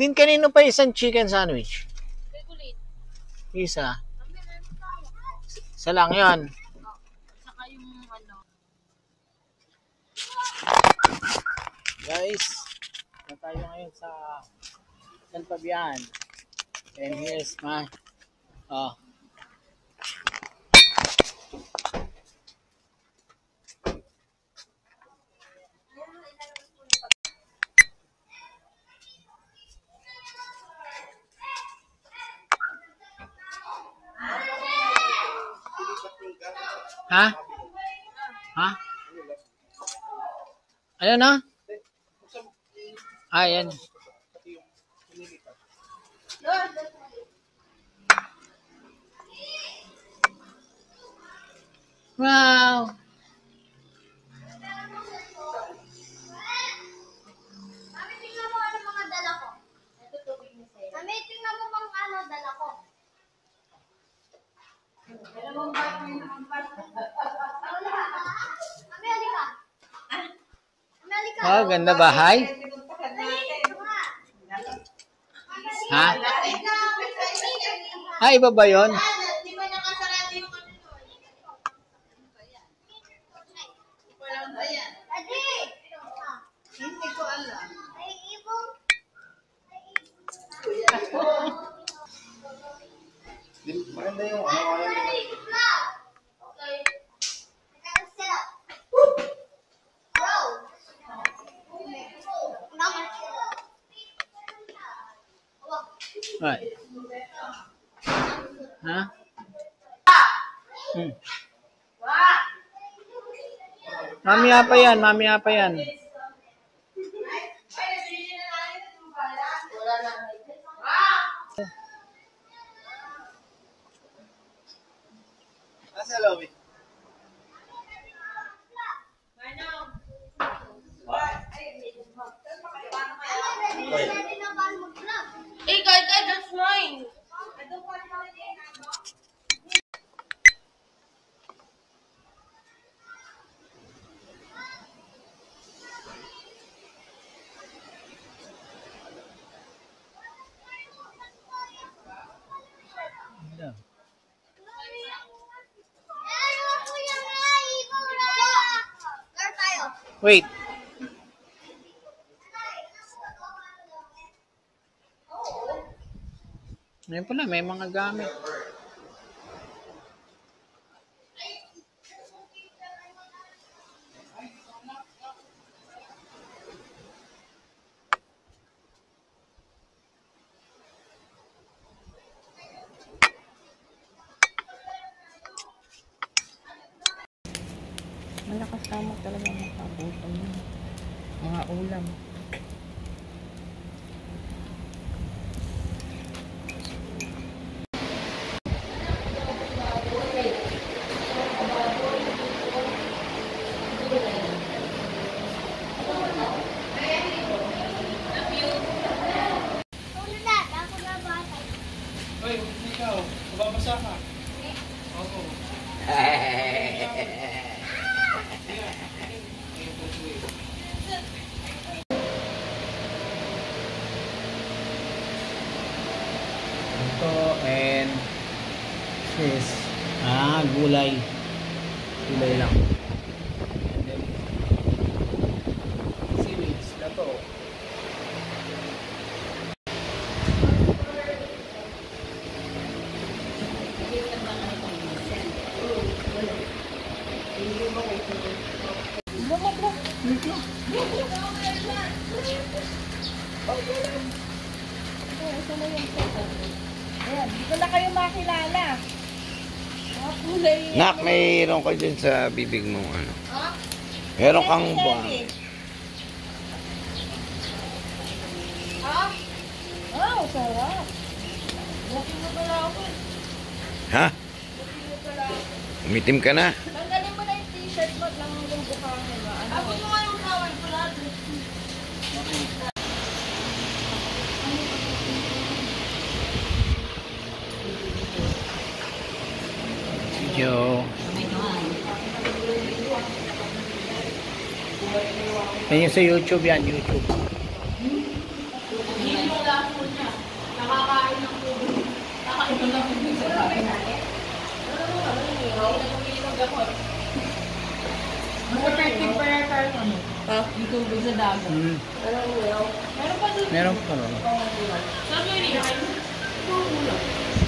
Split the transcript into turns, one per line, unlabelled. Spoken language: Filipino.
Din kanino pa isang chicken sandwich? Isa. Isa lang yun.
Saka yung ano.
Guys, na tayo ngayon sa San Fabian. And here's my Ha? Ayun na? Ayan. Wow!
Mami, tingnan mo ano mga dala ko. Ito tubig ni Sir. Mami, tingnan mo bang ano dala ko. Dala mo ba yung hampas? Mami, halika. Mami, halika.
Oh, ganda bahay. Ha? Ay, iba ba yun?
Di ba nakasarado yung ano doon? Walang ba yan? Adi! Hindi ko alam. Ay, ibong.
Maganda yung ano
Okay. Nakagsarap. Bro! Naman sila.
Right. Ha? Mamaya pa yan, mamaya pa yan.
nasa lobby.
Ready na ba mag-vlog?
Hey, guys, that's mine.
Wait. Ngayon pala, may mga gamit.
Malakas tama talaga makabutan yun. Mga ulam.
Hoy, ikaw, mababasa ka. Oo.
Ito and fish. Gulay. Gulay lang. And then, seaweeds. Dato.
Ayan, dito na kayo makilala. Mga kulay.
Nak, mayroon ka dyan sa bibig mo, ano? Meron kang buwan.
Wow, sarap. Laki mo pala ako.
Ha? Umitim ka na?
Tanggalin mo na yung t-shirt mo lang yung buhangin mo. Ako mo nga yung tawal ko lahat.
Medyo... Yan yung sa YouTube yan, YouTube.
Nakakain ng tubig. Nakakain ng tubig sa bahay. Mas effective pa yan tayo ano? Yung tubig sa dagat. Meron pa doon.
Meron pa rin.
Saan mo inihain?